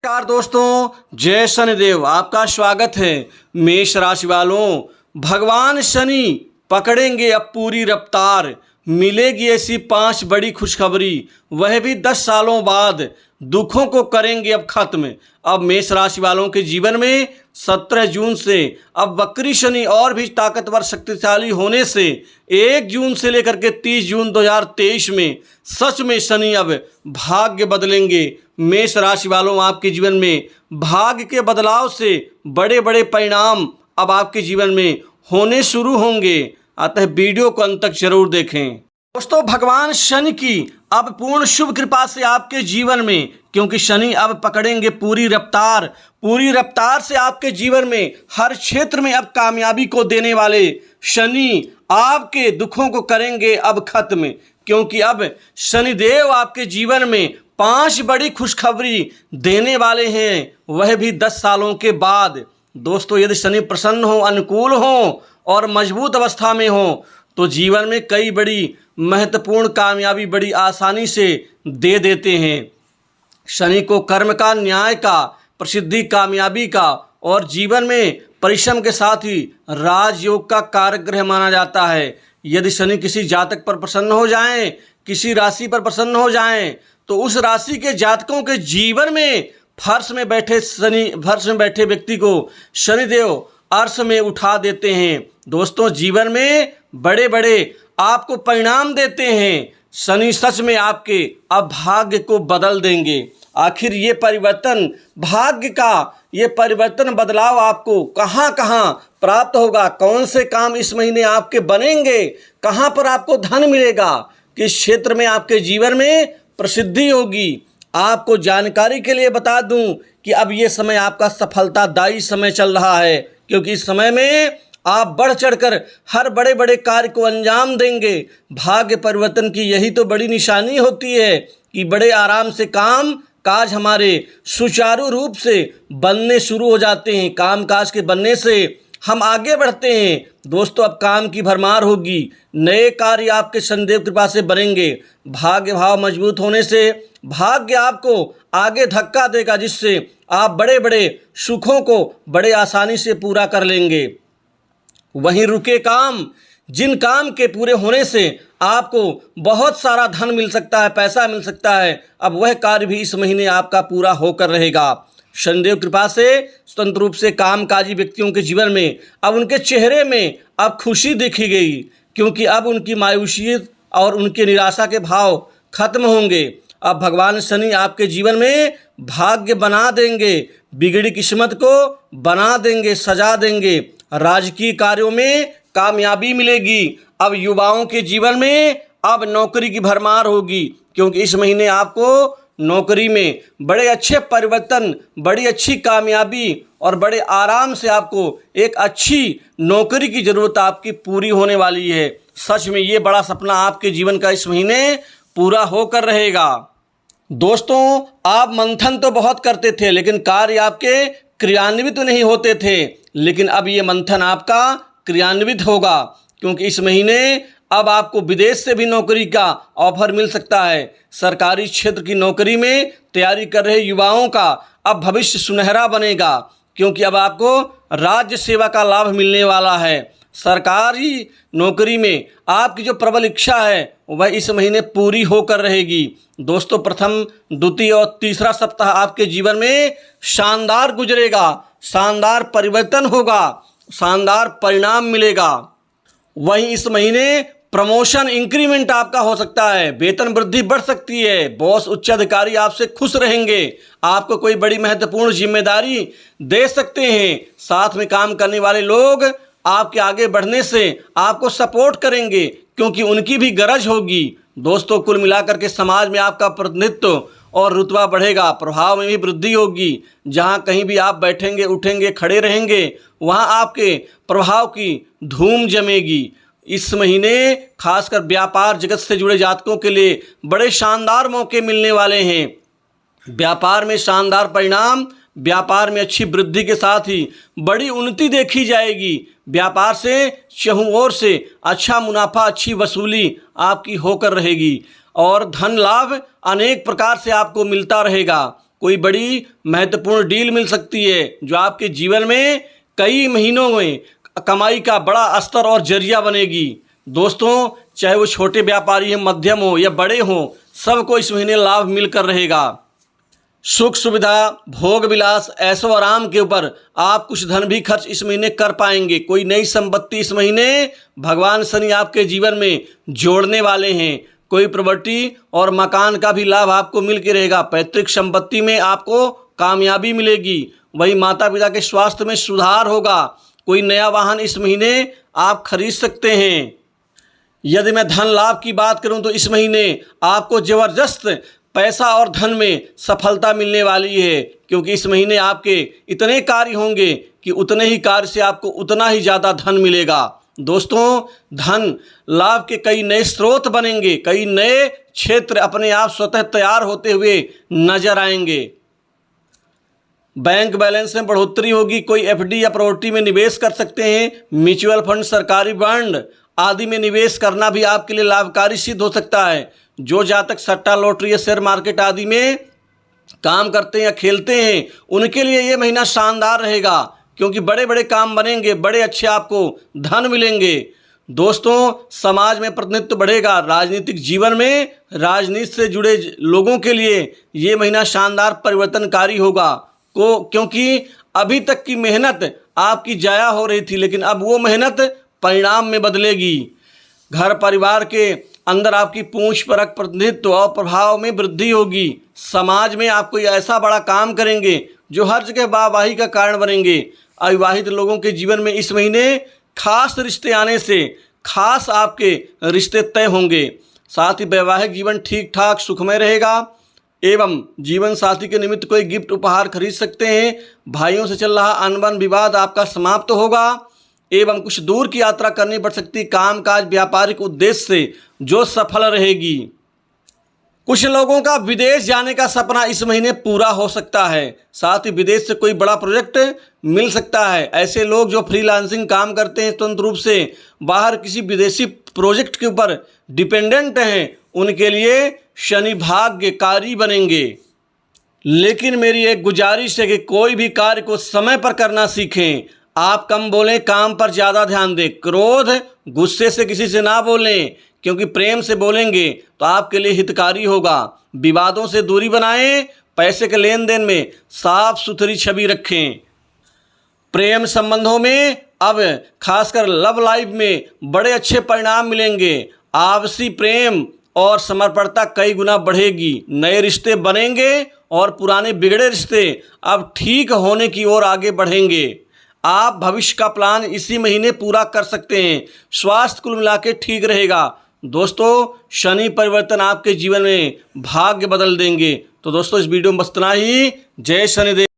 नमस्कार दोस्तों, जय शनिदेव। आपका स्वागत है। मेष राशि वालों, भगवान शनि पकड़ेंगे अब पूरी रफ्तार। मिलेगी ऐसी 5 बड़ी खुशखबरी, वह भी 10 सालों बाद। दुखों को करेंगे अब खत्म। अब मेष राशि वालों के जीवन में 17 जून से अब वक्री शनि और भी ताकतवर शक्तिशाली होने से 1 जून से लेकर के 30 जून 2023 में सच में शनि अब भाग्य बदलेंगे। मेष राशि वालों, आपके जीवन में भाग्य के बदलाव से बड़े बड़े परिणाम अब आपके जीवन में होने शुरू होंगे। अतः वीडियो को अंत तक जरूर देखें। दोस्तों, भगवान शनि की अब पूर्ण शुभ कृपा से आपके जीवन में, क्योंकि शनि अब पकड़ेंगे पूरी रफ्तार से आपके जीवन में हर क्षेत्र में अब कामयाबी को देने वाले शनि आपके दुखों को करेंगे अब खत्म। क्योंकि अब शनिदेव आपके जीवन में 5 बड़ी खुशखबरी देने वाले हैं, वह भी 10 सालों के बाद। दोस्तों, यदि शनि प्रसन्न हो, अनुकूल हो और मजबूत अवस्था में हो तो जीवन में कई बड़ी महत्वपूर्ण कामयाबी बड़ी आसानी से दे देते हैं। शनि को कर्म का, न्याय का, प्रसिद्धि, कामयाबी का और जीवन में परिश्रम के साथ ही राजयोग का कारक ग्रह माना जाता है। यदि शनि किसी जातक पर प्रसन्न हो जाएं, किसी राशि पर प्रसन्न हो जाएं, तो उस राशि के जातकों के जीवन में फर्श में बैठे व्यक्ति को शनिदेव अर्श में उठा देते हैं। दोस्तों, जीवन में बड़े बड़े आपको परिणाम देते हैं। शनि सच में आपके अब भाग्य को बदल देंगे। आखिर ये परिवर्तन, भाग्य का ये परिवर्तन, बदलाव आपको कहाँ कहाँ प्राप्त होगा, कौन से काम इस महीने आपके बनेंगे, कहाँ पर आपको धन मिलेगा, किस क्षेत्र में आपके जीवन में प्रसिद्धि होगी। आपको जानकारी के लिए बता दूं कि अब ये समय आपका सफलतादायी समय चल रहा है, क्योंकि इस समय में आप बढ़ चढ़कर हर बड़े बड़े कार्य को अंजाम देंगे। भाग्य परिवर्तन की यही तो बड़ी निशानी होती है कि बड़े आराम से काम काज हमारे सुचारू रूप से बनने शुरू हो जाते हैं। काम काज के बनने से हम आगे बढ़ते हैं। दोस्तों, अब काम की भरमार होगी, नए कार्य आपके शनिदेव कृपा से बनेंगे। भाग्य भाव मजबूत होने से भाग्य आपको आगे धक्का देगा, जिससे आप बड़े बड़े सुखों को बड़े आसानी से पूरा कर लेंगे। वहीं रुके काम, जिन काम के पूरे होने से आपको बहुत सारा धन मिल सकता है, पैसा मिल सकता है, अब वह कार्य भी इस महीने आपका पूरा होकर रहेगा। शनिदेव कृपा से स्वतंत्र रूप से कामकाजी व्यक्तियों के जीवन में अब उनके चेहरे में अब खुशी देखी गई, क्योंकि अब उनकी मायूसी और उनकी निराशा के भाव खत्म होंगे। अब भगवान शनि आपके जीवन में भाग्य बना देंगे, बिगड़ी किस्मत को बना देंगे, सजा देंगे। राजकीय कार्यों में कामयाबी मिलेगी। अब युवाओं के जीवन में अब नौकरी की भरमार होगी, क्योंकि इस महीने आपको नौकरी में बड़े अच्छे परिवर्तन, बड़ी अच्छी कामयाबी और बड़े आराम से आपको एक अच्छी नौकरी की ज़रूरत आपकी पूरी होने वाली है। सच में ये बड़ा सपना आपके जीवन का इस महीने पूरा होकर रहेगा। दोस्तों, आप मंथन तो बहुत करते थे, लेकिन कार्य आपके क्रियान्वित नहीं होते थे। लेकिन अब ये मंथन आपका क्रियान्वित होगा, क्योंकि इस महीने अब आपको विदेश से भी नौकरी का ऑफर मिल सकता है। सरकारी क्षेत्र की नौकरी में तैयारी कर रहे युवाओं का अब भविष्य सुनहरा बनेगा, क्योंकि अब आपको राज्य सेवा का लाभ मिलने वाला है। सरकारी नौकरी में आपकी जो प्रबल इच्छा है वह इस महीने पूरी होकर रहेगी। दोस्तों, प्रथम, द्वितीय और तीसरा सप्ताह आपके जीवन में शानदार गुजरेगा, शानदार परिवर्तन होगा, शानदार परिणाम मिलेगा। वहीं इस महीने प्रमोशन, इंक्रीमेंट आपका हो सकता है, वेतन वृद्धि बढ़ सकती है, बॉस, उच्च अधिकारी आपसे खुश रहेंगे, आपको कोई बड़ी महत्वपूर्ण जिम्मेदारी दे सकते हैं। साथ में काम करने वाले लोग आपके आगे बढ़ने से आपको सपोर्ट करेंगे, क्योंकि उनकी भी गरज होगी। दोस्तों, कुल मिलाकर के समाज में आपका प्रतिनिधित्व और रुतबा बढ़ेगा, प्रभाव में भी वृद्धि होगी। जहां कहीं भी आप बैठेंगे, उठेंगे, खड़े रहेंगे, वहां आपके प्रभाव की धूम जमेगी। इस महीने खासकर व्यापार जगत से जुड़े जातकों के लिए बड़े शानदार मौके मिलने वाले हैं। व्यापार में शानदार परिणाम, व्यापार में अच्छी वृद्धि के साथ ही बड़ी उन्नति देखी जाएगी। व्यापार से चहुं ओर से अच्छा मुनाफा, अच्छी वसूली आपकी होकर रहेगी और धन लाभ अनेक प्रकार से आपको मिलता रहेगा। कोई बड़ी महत्वपूर्ण डील मिल सकती है जो आपके जीवन में कई महीनों में कमाई का बड़ा स्तर और जरिया बनेगी। दोस्तों, चाहे वो छोटे व्यापारी हैं, मध्यम हो या बड़े हों, सबको इस महीने लाभ मिलकर रहेगा। सुख सुविधा, भोग विलास, ऐशो आराम के ऊपर आप कुछ धन भी खर्च इस महीने कर पाएंगे। कोई नई संपत्ति इस महीने भगवान शनि आपके जीवन में जोड़ने वाले हैं। कोई प्रॉपर्टी और मकान का भी लाभ आपको मिल के रहेगा। पैतृक संपत्ति में आपको कामयाबी मिलेगी। वही माता पिता के स्वास्थ्य में सुधार होगा। कोई नया वाहन इस महीने आप खरीद सकते हैं। यदि मैं धन लाभ की बात करूं तो इस महीने आपको जबरदस्त पैसा और धन में सफलता मिलने वाली है, क्योंकि इस महीने आपके इतने कार्य होंगे कि उतने ही कार्य से आपको उतना ही ज़्यादा धन मिलेगा। दोस्तों, धन लाभ के कई नए स्रोत बनेंगे। कई नए क्षेत्र अपने आप स्वतः तैयार होते हुए नजर आएंगे। बैंक बैलेंस में बढ़ोतरी होगी। कोई एफडी या प्रॉपर्टी में निवेश कर सकते हैं। म्यूचुअल फंड, सरकारी बॉन्ड आदि में निवेश करना भी आपके लिए लाभकारी सिद्ध हो सकता है। जो जातक सट्टा, लॉटरी या शेयर मार्केट आदि में काम करते हैं या खेलते हैं, उनके लिए ये महीना शानदार रहेगा, क्योंकि बड़े बड़े काम बनेंगे, बड़े अच्छे आपको धन मिलेंगे। दोस्तों, समाज में प्रतिनिधित्व बढ़ेगा। राजनीतिक जीवन में राजनीति से जुड़े लोगों के लिए ये महीना शानदार परिवर्तनकारी होगा, क्योंकि अभी तक की मेहनत आपकी जाया हो रही थी, लेकिन अब वो मेहनत परिणाम में बदलेगी। घर परिवार के अंदर आपकी पूंछ परख, प्रतिनिधित्व और प्रभाव में वृद्धि होगी। समाज में आप कोई ऐसा बड़ा काम करेंगे जो हर जगह वाहवाही का कारण बनेंगे। अविवाहित लोगों के जीवन में इस महीने खास रिश्ते आने से खास आपके रिश्ते तय होंगे। साथ ही वैवाहिक जीवन ठीक ठाक सुखमय रहेगा एवं जीवन साथी के निमित्त कोई गिफ्ट उपहार खरीद सकते हैं। भाइयों से चल रहा अनबन विवाद आपका समाप्त होगा एवं कुछ दूर की यात्रा करनी पड़ सकती, कामकाज व्यापारिक उद्देश्य से जो सफल रहेगी। कुछ लोगों का विदेश जाने का सपना इस महीने पूरा हो सकता है। साथ ही विदेश से कोई बड़ा प्रोजेक्ट मिल सकता है। ऐसे लोग जो फ्रीलांसिंग काम करते हैं, स्वतंत्र रूप से बाहर किसी विदेशी प्रोजेक्ट के ऊपर डिपेंडेंट हैं, उनके लिए शनि भाग्यकारी बनेंगे। लेकिन मेरी एक गुजारिश है कि कोई भी कार्य को समय पर करना सीखें। आप कम बोलें, काम पर ज़्यादा ध्यान दें। क्रोध, गुस्से से किसी से ना बोलें, क्योंकि प्रेम से बोलेंगे तो आपके लिए हितकारी होगा। विवादों से दूरी बनाएं। पैसे के लेन देन में साफ सुथरी छवि रखें। प्रेम संबंधों में अब खासकर लव लाइफ में बड़े अच्छे परिणाम मिलेंगे। आपसी प्रेम और समर्पणता कई गुना बढ़ेगी। नए रिश्ते बनेंगे और पुराने बिगड़े रिश्ते अब ठीक होने की ओर आगे बढ़ेंगे। आप भविष्य का प्लान इसी महीने पूरा कर सकते हैं। स्वास्थ्य कुल मिला के ठीक रहेगा। दोस्तों, शनि परिवर्तन आपके जीवन में भाग्य बदल देंगे। तो दोस्तों, इस वीडियो में बस इतना ही। जय शनिदेव।